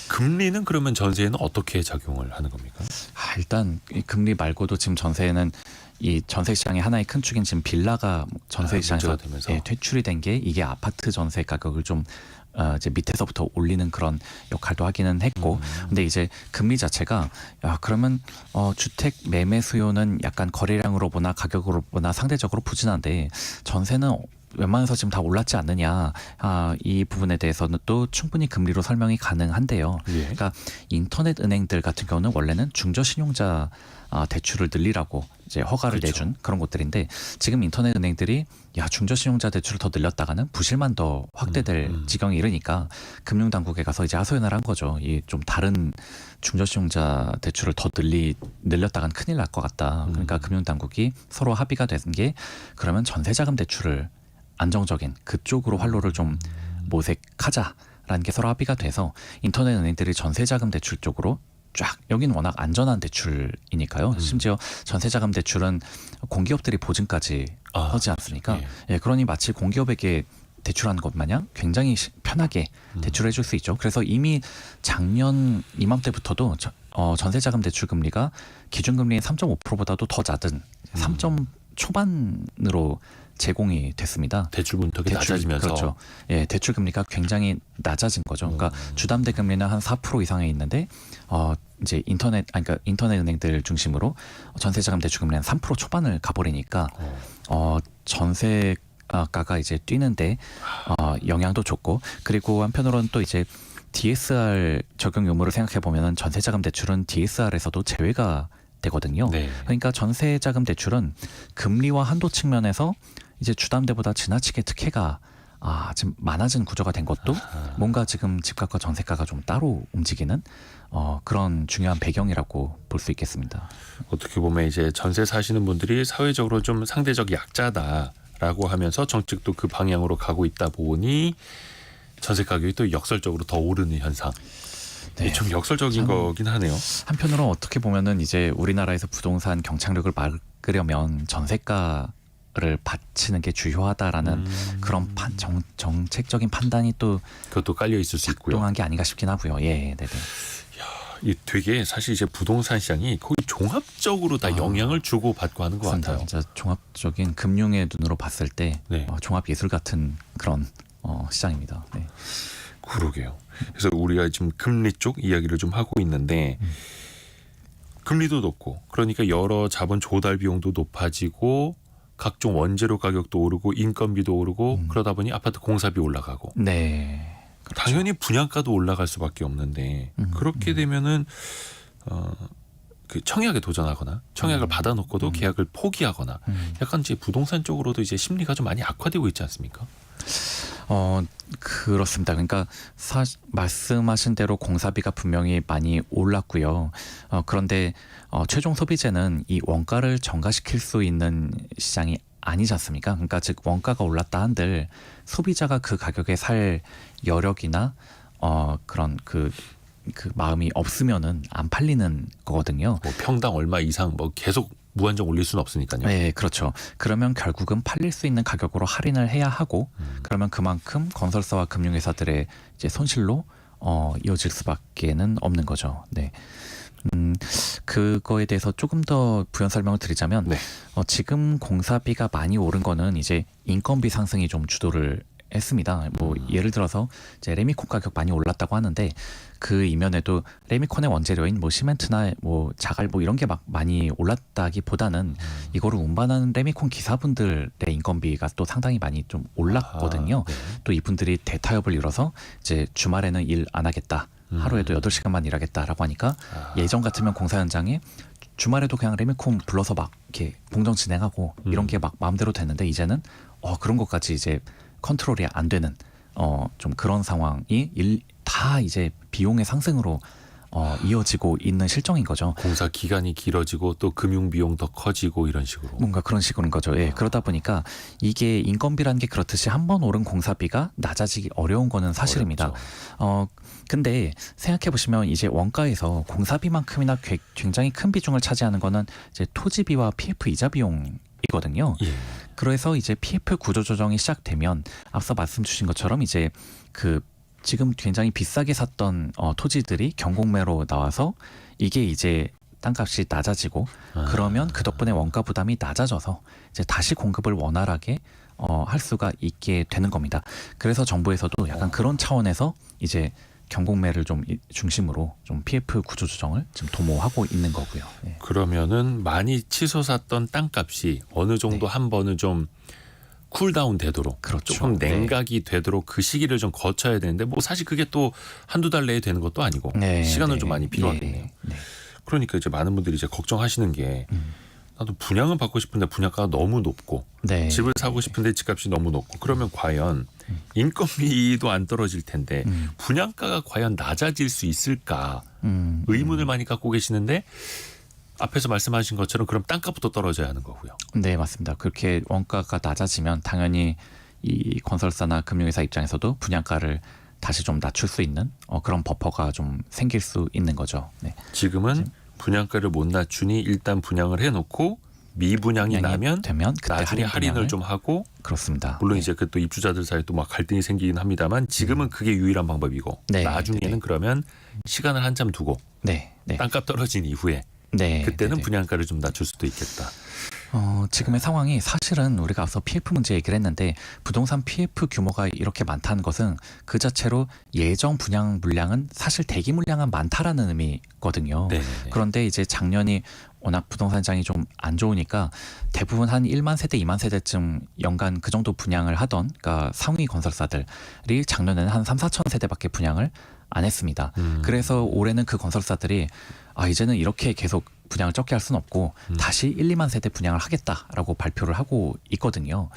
금리는 그러면 전세에는 어떻게 작용을 하는 겁니까? 일단 이 금리 말고도 지금 전세는 이 전세 시장의 하나의 큰 축인 지금 빌라가 전세 시장에서 문제가 되면서. 예, 퇴출이 된 게 이게 아파트 전세 가격을 좀 이제 밑에서부터 올리는 그런 역할도 하기는 했고, 근데 이제 금리 자체가 야 그러면 주택 매매 수요는 약간 거래량으로 보나 가격으로 보나 상대적으로 부진한데 전세는 웬만해서 지금 다 올랐지 않느냐, 이 부분에 대해서는 또 충분히 금리로 설명이 가능한데요. 예. 그러니까 인터넷 은행들 같은 경우는 원래는 중저신용자 대출을 늘리라고 이제 허가를 그렇죠. 내준 그런 곳들인데, 지금 인터넷 은행들이 야 중저신용자 대출을 더 늘렸다가는 부실만 더 확대될 지경에 이르니까 금융당국에 가서 이제 하소연을 한 거죠. 이 좀 다른 중저신용자 대출을 더 늘렸다간 큰일 날 것 같다. 그러니까 금융당국이 서로 합의가 된 게, 그러면 전세자금 대출을 안정적인 그쪽으로 활로를 좀 모색하자라는 게 서로 합의가 돼서 인터넷 은행들이 전세자금 대출 쪽으로 쫙, 여기는 워낙 안전한 대출이니까요. 심지어 전세자금 대출은 공기업들이 보증까지 하지 않습니까? 예. 예, 그러니 마치 공기업에게 대출하는 것 마냥 굉장히 편하게 대출해 줄 수 있죠. 그래서 이미 작년 이맘때부터도 전세자금 대출 금리가 기준금리의 3.5%보다도 더 낮은 3점 초반으로 제공이 됐습니다. 대출 문턱이 낮아지면서. 그렇죠. 예, 대출 금리가 굉장히 낮아진 거죠. 그러니까 주담대 금리는 한 4% 이상에 있는데 이제 그러니까 인터넷 은행들 중심으로 전세자금 대출 금리는 3% 초반을 가버리니까 전세가가 이제 뛰는데 영향도 좋고, 그리고 한편으로는 또 이제 DSR 적용 의무를 생각해 보면은 전세자금 대출은 DSR에서도 제외가 되거든요. 네. 그러니까 전세자금 대출은 금리와 한도 측면에서 이제 주담대보다 지나치게 특혜가 지금 많아진 구조가 된 것도 뭔가 지금 집값과 전세가가 좀 따로 움직이는 그런 중요한 배경이라고 볼 수 있겠습니다. 어떻게 보면 이제 전세 사시는 분들이 사회적으로 좀 상대적 약자다라고 하면서 정책도 그 방향으로 가고 있다 보니 전세 가격이 또 역설적으로 더 오르는 현상. 네. 이게 좀 역설적인 거긴 하네요. 한편으로 어떻게 보면은 이제 우리나라에서 부동산 경착륙을 막으려면 전세가를 받치는 게 주요하다라는 그런 정책적인 판단이 또 그것도 깔려 있을 수 있고요. 작동한 게 아닌가 싶긴 하고요. 예, 네네. 이 되게 사실 이제 부동산 시장이 거의 종합적으로 다 영향을 주고 받고 하는 것 맞습니다. 같아요. 진짜 종합적인 금융의 눈으로 봤을 때 네. 종합 예술 같은 그런 시장입니다. 네. 그러게요. 그래서 우리가 지금 금리 쪽 이야기를 좀 하고 있는데 금리도 높고, 그러니까 여러 자본 조달 비용도 높아지고 각종 원재료 가격도 오르고 인건비도 오르고 그러다 보니 아파트 공사비 올라가고. 네. 그렇죠. 당연히 분양가도 올라갈 수밖에 없는데 그렇게 되면은 그 청약에 도전하거나 청약을 받아놓고도 계약을 포기하거나 약간 이제 부동산 쪽으로도 이제 심리가 좀 많이 악화되고 있지 않습니까? 그렇습니다. 그러니까 말씀하신 대로 공사비가 분명히 많이 올랐고요. 그런데 최종 소비재는 이 원가를 전가시킬 수 있는 시장이 아니지 않습니까? 그러니까 즉 원가가 올랐다 한들 소비자가 그 가격에 살 여력이나 그런 그 마음이 없으면은 안 팔리는 거거든요. 뭐 평당 얼마 이상 뭐 계속 무한정 올릴 수는 없으니까요. 네, 그렇죠. 그러면 결국은 팔릴 수 있는 가격으로 할인을 해야 하고, 그러면 그만큼 건설사와 금융회사들의 이제 손실로 이어질 수밖에는 없는 거죠. 네. 그거에 대해서 조금 더 부연 설명을 드리자면, 네. 지금 공사비가 많이 오른 거는 이제 인건비 상승이 좀 주도를 했습니다. 뭐 예를 들어서 이제 레미콘 가격 많이 올랐다고 하는데 그 이면에도 레미콘의 원재료인 뭐 시멘트나 뭐 자갈 뭐 이런 게 막 많이 올랐다기보다는 이거를 운반하는 레미콘 기사분들의 인건비가 또 상당히 많이 좀 올랐거든요. 네. 또 이분들이 대타협을 이뤄서 이제 주말에는 일 안 하겠다. 하루에도 8시간만 일하겠다라고 하니까 예전 같으면 공사 현장에 주말에도 그냥 레미콘 불러서 막 이렇게 공정 진행하고 이런 게 막 마음대로 됐는데, 이제는 그런 것까지 이제 컨트롤이 안 되는 좀 그런 상황이 다 이제 비용의 상승으로 이어지고 있는 실정인 거죠. 공사 기간이 길어지고 또 금융 비용 더 커지고 이런 식으로. 뭔가 그런 식으로인 거죠. 예, 그러다 보니까 이게 인건비라는 게 그렇듯이 한 번 오른 공사비가 낮아지기 어려운 거는 사실입니다. 근데 생각해 보시면 이제 원가에서 공사비만큼이나 굉장히 큰 비중을 차지하는 거는 이제 토지비와 PF 이자 비용이거든요. 예. 그래서 이제 PF 구조 조정이 시작되면 앞서 말씀 주신 것처럼 이제 지금 굉장히 비싸게 샀던 토지들이 경공매로 나와서 이게 이제 땅값이 낮아지고 그러면 그 덕분에 원가 부담이 낮아져서 이제 다시 공급을 원활하게 할 수가 있게 되는 겁니다. 그래서 정부에서도 약간 그런 차원에서 이제 경공매를 좀 중심으로 좀 PF 구조 조정을 지금 도모하고 있는 거고요. 예. 그러면은 많이 치솟았던 땅값이 어느 정도 네. 한 번은 좀 쿨다운 되도록 그렇죠. 조금 네. 냉각이 되도록 그 시기를 좀 거쳐야 되는데 뭐 사실 그게 또 한두 달 내에 되는 것도 아니고 네, 시간은 네. 좀 많이 필요하겠네요. 예, 네. 그러니까 이제 많은 분들이 이제 걱정하시는 게 나도 분양은 받고 싶은데 분양가가 너무 높고 네. 집을 사고 싶은데 집값이 너무 높고 그러면 과연 인건비도 안 떨어질 텐데 분양가가 과연 낮아질 수 있을까 의문을 많이 갖고 계시는데 앞에서 말씀하신 것처럼 그럼 땅값부터 떨어져야 하는 거고요. 네, 맞습니다. 그렇게 원가가 낮아지면 당연히 이 건설사나 금융회사 입장에서도 분양가를 다시 좀 낮출 수 있는 그런 버퍼가 좀 생길 수 있는 거죠. 네. 지금은 분양가를 못 낮추니 일단 분양을 해놓고 미분양이 나면 되면 그때 나중에 할인을 분양을 좀 하고 그렇습니다. 물론 네. 이제 그 또 입주자들 사이에 또 막 갈등이 생기긴 합니다만 지금은 그게 유일한 방법이고 네, 나중에는 네. 그러면 시간을 한참 두고 네, 네, 땅값 떨어진 이후에 네. 그때는 네, 네. 분양가를 좀 낮출 수도 있겠다. 지금의 상황이 사실은 우리가 앞서 PF 문제 얘기를 했는데 부동산 PF 규모가 이렇게 많다는 것은 그 자체로 예정 분양 물량은 사실 대기 물량은 많다라는 의미거든요. 네. 그런데 이제 작년이 워낙 부동산 시장이 좀 안 좋으니까 대부분 한 1만 세대, 2만 세대쯤 연간 그 정도 분양을 하던 그러니까 상위 건설사들이 작년에는 한 3, 4천 세대밖에 분양을 안 했습니다. 그래서 올해는 그 건설사들이 이제는 이렇게 계속 분양을 적게 할 수는 없고 다시 1, 2만 세대 분양을 하겠다라고 발표를 하고 있거든요.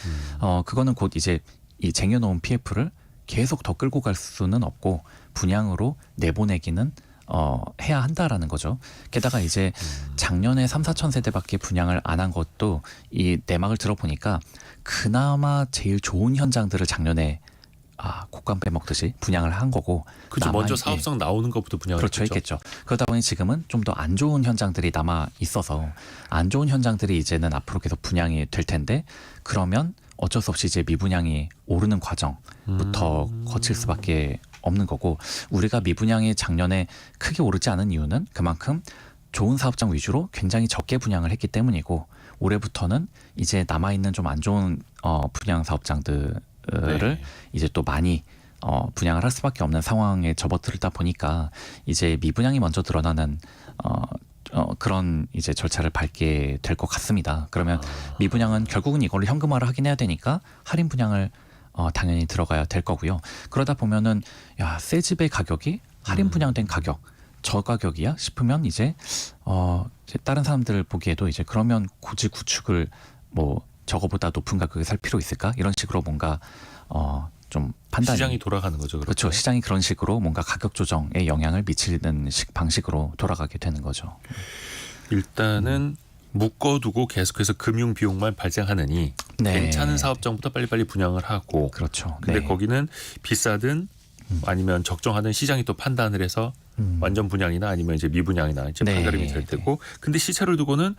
그거는 곧 이제 이 쟁여놓은 PF를 계속 더 끌고 갈 수는 없고 분양으로 내보내기는 해야 한다라는 거죠. 게다가 이제 작년에 3, 4천 세대밖에 분양을 안 한 것도 이 내막을 들어보니까 그나마 제일 좋은 현장들을 작년에 곶감 빼먹듯이 분양을 한 거고 그렇죠. 먼저 남아- 사업성 나오는 것부터 분양을 그렇죠, 했겠죠. 했겠죠. 그러다 보니 지금은 좀 더 안 좋은 현장들이 남아 있어서 안 좋은 현장들이 이제는 앞으로 계속 분양이 될 텐데 그러면 어쩔 수 없이 이제 미분양이 오르는 과정부터 거칠 수밖에 없는 거고 우리가 미분양이 작년에 크게 오르지 않은 이유는 그만큼 좋은 사업장 위주로 굉장히 적게 분양을 했기 때문이고 올해부터는 이제 남아 있는 좀 안 좋은 분양 사업장들을 네. 이제 또 많이 분양을 할 수밖에 없는 상황에 접어들다 보니까 이제 미분양이 먼저 드러나는 그런 이제 절차를 밟게 될 것 같습니다. 그러면 미분양은 결국은 이걸 현금화를 하긴 해야 되니까 할인 분양을 당연히 들어가야 될 거고요. 그러다 보면은 새 집의 가격이 할인 분양된 가격 저 가격이야 싶으면 이제 다른 사람들 보기에도 이제 그러면 굳이 구축을 뭐 저거보다 높은 가격에 살 필요 있을까 이런 식으로 뭔가 좀 판단이 시장이 돌아가는 거죠. 그렇죠. 시장이 그런 식으로 뭔가 가격 조정에 영향을 미치는 방식으로 돌아가게 되는 거죠. 일단은 묶어두고 계속해서 금융 비용만 발생하느니 네. 괜찮은 사업장부터 빨리빨리 분양을 하고 그렇죠. 근데 네. 거기는 비싸든 아니면 적정하든 시장이 또 판단을 해서 완전 분양이나 아니면 이제 미분양이나 이제 네. 판가름이 될 테고 근데 시세를 두고는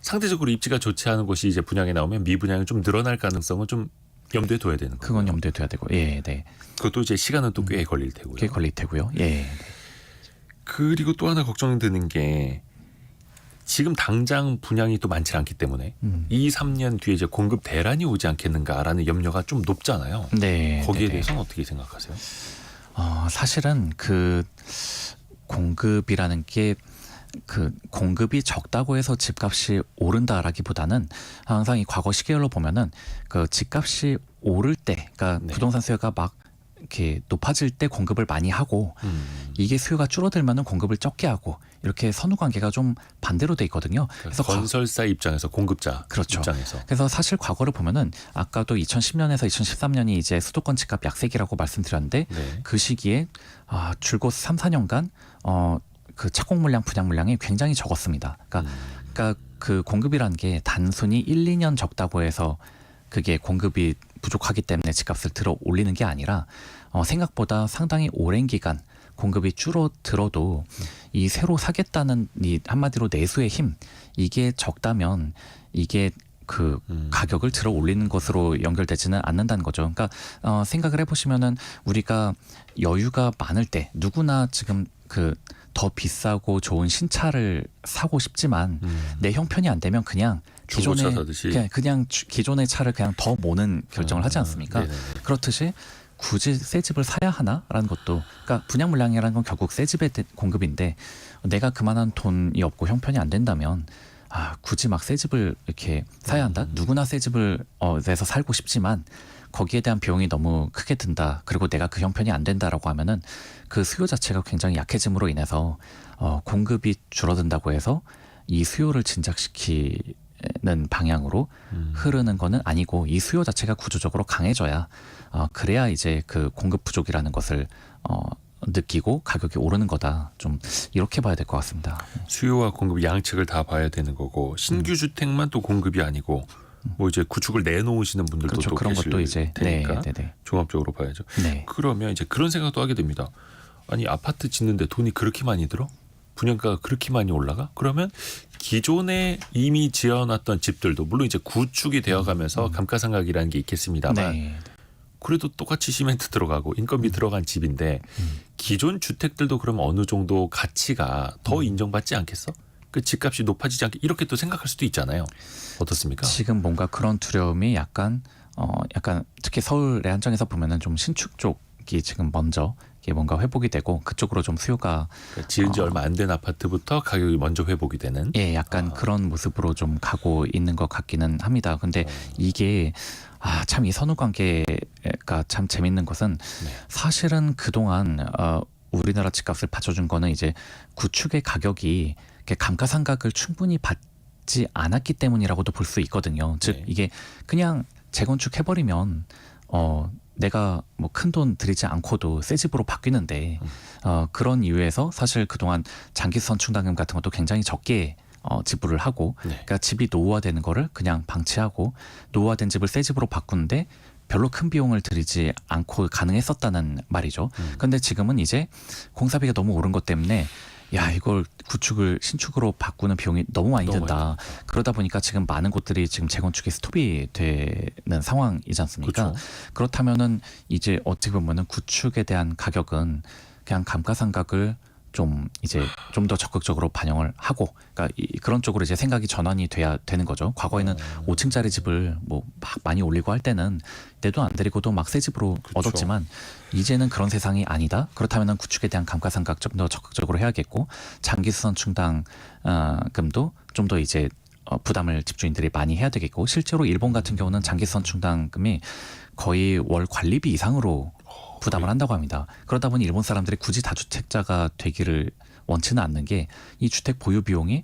상대적으로 입지가 좋지 않은 곳이 이제 분양에 나오면 미분양이 좀 늘어날 가능성은 좀 염두에 둬야 되는 거예요. 그건 염두에 둬야 되고, 예, 네. 그것도 이제 시간은 또 꽤 걸릴 테고요. 꽤 걸릴 테고요. 예. 네. 그리고 또 하나 걱정되는 게 지금 당장 분양이 또 많지 않기 때문에 2, 3년 뒤에 이제 공급 대란이 오지 않겠는가라는 염려가 좀 높잖아요. 네. 거기에 네, 대해서는 어떻게 생각하세요? 사실은 그 공급이라는 게 그 공급이 적다고 해서 집값이 오른다라기보다는 항상 이 과거 시계열로 보면은 그 집값이 오를 때, 그러니까 네. 부동산 수요가 막 이렇게 높아질 때 공급을 많이 하고 이게 수요가 줄어들면은 공급을 적게 하고 이렇게 선후 관계가 좀 반대로 돼 있거든요. 그래서 건설사 입장에서 공급자 그렇죠. 입장에서 그래서 사실 과거를 보면은 아까도 2010년에서 2013년이 이제 수도권 집값 약세기라고 말씀드렸는데 네. 그 시기에 줄곧 3, 4년간 그 착공 물량, 분양 물량이 굉장히 적었습니다. 그러니까 그 공급이라는 게 단순히 1, 2년 적다고 해서 그게 공급이 부족하기 때문에 집값을 들어 올리는 게 아니라 생각보다 상당히 오랜 기간 공급이 줄어들어도 이 새로 사겠다는 이 한마디로 내수의 힘 이게 적다면 이게 그 가격을 들어 올리는 것으로 연결되지는 않는다는 거죠. 그러니까 생각을 해보시면은 우리가 여유가 많을 때 누구나 지금 그 더 비싸고 좋은 신차를 사고 싶지만 내 형편이 안 되면 그냥 중고차 사듯이. 그냥 기존의 차를 그냥 더 모는 결정을 하지 않습니까? 네네네. 그렇듯이 굳이 새 집을 사야 하나라는 것도, 그러니까 분양 물량이라는 건 결국 새 집의 공급인데, 내가 그만한 돈이 없고 형편이 안 된다면 굳이 막 새 집을 이렇게 사야 한다? 누구나 새 집을 내서 살고 싶지만 거기에 대한 비용이 너무 크게 든다. 그리고 내가 그 형편이 안 된다라고 하면은 그 수요 자체가 굉장히 약해짐으로 인해서 공급이 줄어든다고 해서 이 수요를 진작시키는 방향으로 흐르는 거는 아니고, 이 수요 자체가 구조적으로 강해져야 그래야 이제 그 공급 부족이라는 것을 느끼고 가격이 오르는 거다. 좀 이렇게 봐야 될 것 같습니다. 수요와 공급 양측을 다 봐야 되는 거고, 신규 주택만 또 공급이 아니고 뭐 이제 구축을 내놓으시는 분들도 그렇죠. 또 그런 계실 것도 이제 테니까 네. 종합적으로 봐야죠. 네. 그러면 이제 그런 생각도 하게 됩니다. 아니, 아파트 짓는데 돈이 그렇게 많이 들어? 분양가가 그렇게 많이 올라가? 그러면 기존에 이미 지어놨던 집들도 물론 이제 구축이 되어가면서 감가상각이라는 게 있겠습니다만, 네. 그래도 똑같이 시멘트 들어가고 인건비 들어간 집인데 기존 주택들도 그러면 어느 정도 가치가 더 인정받지 않겠어? 그 집값이 높아지지 않게, 이렇게 또 생각할 수도 있잖아요. 어떻습니까? 지금 뭔가 그런 두려움이 약간 특히 서울 내한정에서 보면은 좀 신축 쪽이 지금 먼저 이게 뭔가 회복이 되고 그쪽으로 좀 수요가 그러니까 지은 지 얼마 안 된 아파트부터 가격이 먼저 회복이 되는. 약간 그런 모습으로 좀 가고 있는 것 같기는 합니다. 근데 이게 참 이 선후 관계가 참 재밌는 것은 사실은 그동안 우리나라 집값을 받쳐준 거는 이제 구축의 가격이 이렇게 감가상각을 충분히 받지 않았기 때문이라고도 볼 수 있거든요. 즉 이게 그냥 재건축 해버리면 내가 뭐 큰 돈 들이지 않고도 새 집으로 바뀌는데 그런 이유에서 사실 그동안 장기선 충당금 같은 것도 굉장히 적게 지불을 하고, 그러니까 집이 노후화되는 거를 그냥 방치하고 노후화된 집을 새 집으로 바꾸는데 별로 큰 비용을 들이지 않고 가능했었다는 말이죠. 근데 지금은 이제 공사비가 너무 오른 것 때문에 이걸 구축을 신축으로 바꾸는 비용이 너무 많이 든다. 그러다 보니까 지금 많은 곳들이 지금 재건축이 스톱이 되는 상황이지 않습니까? 그렇죠. 그렇다면은 이제 어떻게 보면은 구축에 대한 가격은 그냥 감가상각을 좀 더 적극적으로 반영을 하고, 그러니까 그런 쪽으로 이제 생각이 전환이 돼야 되는 거죠. 과거에는 5층짜리 집을 뭐 막 많이 올리고 할 때는 내 돈 안 들이고도 막 새 집으로 얻었지만 이제는 그런 세상이 아니다. 그렇다면은 구축에 대한 감가상각 좀 더 적극적으로 해야겠고, 장기수선 충당금도 좀 더 이제 부담을 집주인들이 많이 해야 되겠고, 실제로 일본 같은 경우는 장기수선 충당금이 거의 월 관리비 이상으로 부담을 한다고 합니다. 그러다 보니 일본 사람들이 굳이 다주택자가 되기를 원치는 않는 게, 이 주택 보유 비용이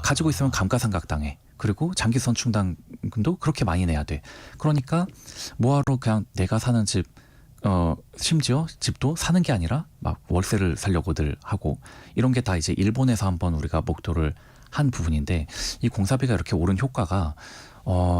가지고 있으면 감가상각 당해. 그리고 장기선 충당금도 그렇게 많이 내야 돼. 그러니까 뭐하러 그냥 내가 사는 집, 심지어 집도 사는 게 아니라 막 월세를 살려고들 하고, 이런 게 다 이제 일본에서 한번 우리가 목도를 한 부분인데, 이 공사비가 이렇게 오른 효과가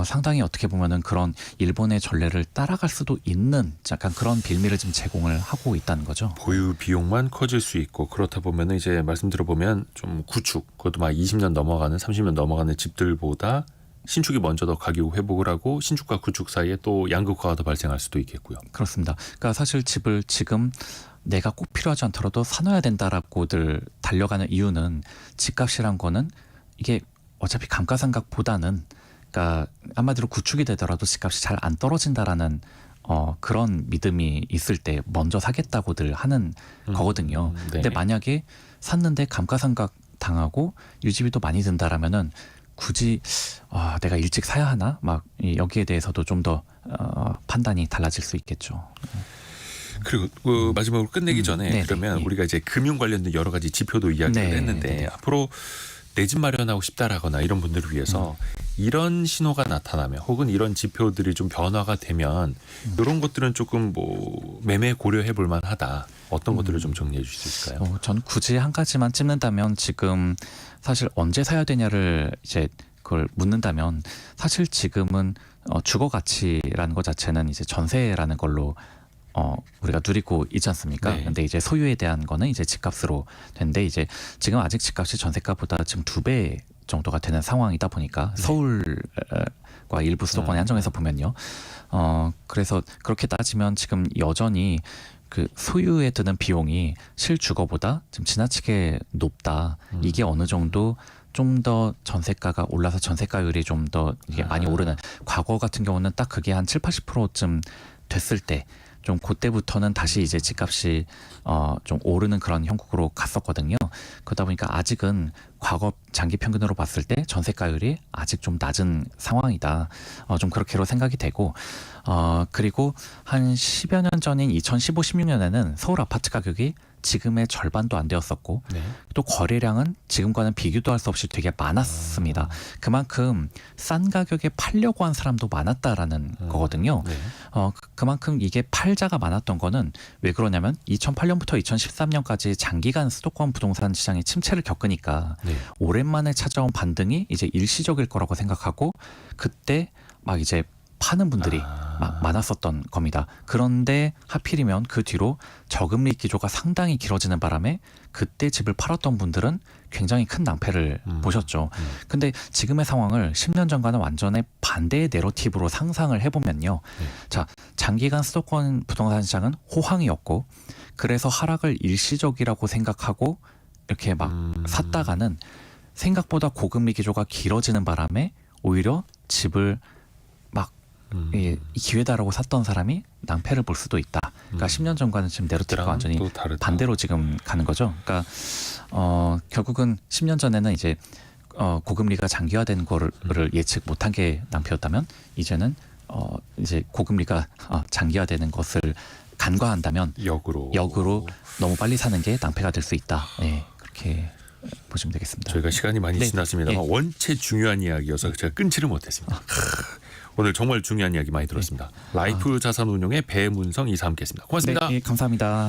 상당히 어떻게 보면은 그런 일본의 전례를 따라갈 수도 있는 약간 그런 빌미를 좀 제공을 하고 있다는 거죠. 보유 비용만 커질 수 있고, 그렇다 보면 이제 말씀 들어보면 좀 구축, 그것도 막 20년 넘어가는 30년 넘어가는 집들보다 신축이 먼저 더 가격 회복을 하고, 신축과 구축 사이에 또 양극화가 더 발생할 수도 있겠고요. 그렇습니다. 그러니까 사실 집을 지금 내가 꼭 필요하지 않더라도 사놔야 된다라고들 달려가는 이유는, 집값이란 거는 이게 어차피 감가상각보다는, 그러니까 한마디로 구축이 되더라도 집값이 잘 안 떨어진다라는 그런 믿음이 있을 때 먼저 사겠다고들 하는 거거든요. 근데 만약에 샀는데 감가상각 당하고 유지비도 많이 든다라면은 굳이 내가 일찍 사야 하나? 막 여기에 대해서도 좀 더 판단이 달라질 수 있겠죠. 그리고 마지막으로 끝내기 전에 그러면 우리가 이제 금융 관련된 여러 가지 지표도 이야기를 했는데, 앞으로 내 집 마련하고 싶다라거나 이런 분들을 위해서 이런 신호가 나타나면, 혹은 이런 지표들이 좀 변화가 되면 이런 것들은 조금 뭐 매매 고려해 볼 만하다. 어떤 것들을 좀 정리해 주실 수 있을까요? 전 굳이 한 가지만 찝는다면, 지금 사실 언제 사야 되냐를 이제 그걸 묻는다면, 사실 지금은 주거 가치라는 것 자체는 이제 전세라는 걸로 우리가 누리고 있지 않습니까? 근데 이제 소유에 대한 거는 이제 집값으로 되는데, 이제 지금 아직 집값이 전세가보다 지금 2배 정도가 되는 상황이다 보니까 서울과 일부 수도권의 한정에서 보면요. 그래서 그렇게 따지면 지금 여전히 그 소유에 드는 비용이 실주거보다 좀 지나치게 높다. 이게 어느 정도 좀 더 전세가가 올라서 전세가율이 좀 더 이게 많이 오르는, 과거 같은 경우는 딱 그게 한 7, 80%쯤 됐을 때 좀 그때부터는 다시 이제 집값이 좀 오르는 그런 형국으로 갔었거든요. 그러다 보니까 아직은 과거 장기 평균으로 봤을 때 전세가율이 아직 좀 낮은 상황이다. 좀 그렇게로 생각이 되고, 그리고 한 10여 년 전인 2015, 16년에는 서울 아파트 가격이 지금의 절반도 안 되었었고, 네. 또 거래량은 지금과는 비교도 할 수 없이 되게 많았습니다. 그만큼 싼 가격에 팔려고 한 사람도 많았다라는 거거든요. 네. 그만큼 이게 팔자가 많았던 거는 왜 그러냐면 2008년부터 2013년까지 장기간 수도권 부동산 시장이 침체를 겪으니까 네. 오랜만에 찾아온 반등이 이제 일시적일 거라고 생각하고, 그때 막 이제 파는 분들이 막 많았었던 겁니다. 그런데 하필이면 그 뒤로 저금리 기조가 상당히 길어지는 바람에 그때 집을 팔았던 분들은 굉장히 큰 낭패를 보셨죠. 근데 지금의 상황을 10년 전과는 완전히 반대의 내러티브로 상상을 해보면요. 네. 자, 장기간 수도권 부동산 시장은 호황이었고, 그래서 하락을 일시적이라고 생각하고 이렇게 막 샀다가는 생각보다 고금리 기조가 길어지는 바람에 오히려 집을 막 이 기회다라고 샀던 사람이 낭패를 볼 수도 있다. 그러니까 10년 전과는 지금 내러티브가 그때랑 완전히 또 다르다. 반대로 지금 가는 거죠. 그러니까 결국은 10년 전에는 이제 고금리가 장기화된 거를 예측 못한 게 낭패였다면, 이제는 이제 고금리가 장기화되는 것을 간과한다면 역으로 너무 빨리 사는 게 낭패가 될 수 있다. 네, 그렇게 보시면 되겠습니다. 저희가 시간이 많이 네. 지났습니다만 예. 원체 중요한 이야기여서 제가 끊지를 못했습니다. 오늘 정말 중요한 이야기 많이 들었습니다. 라이프 자산운용의 배문성 이사 함께했습니다. 고맙습니다. 네, 감사합니다.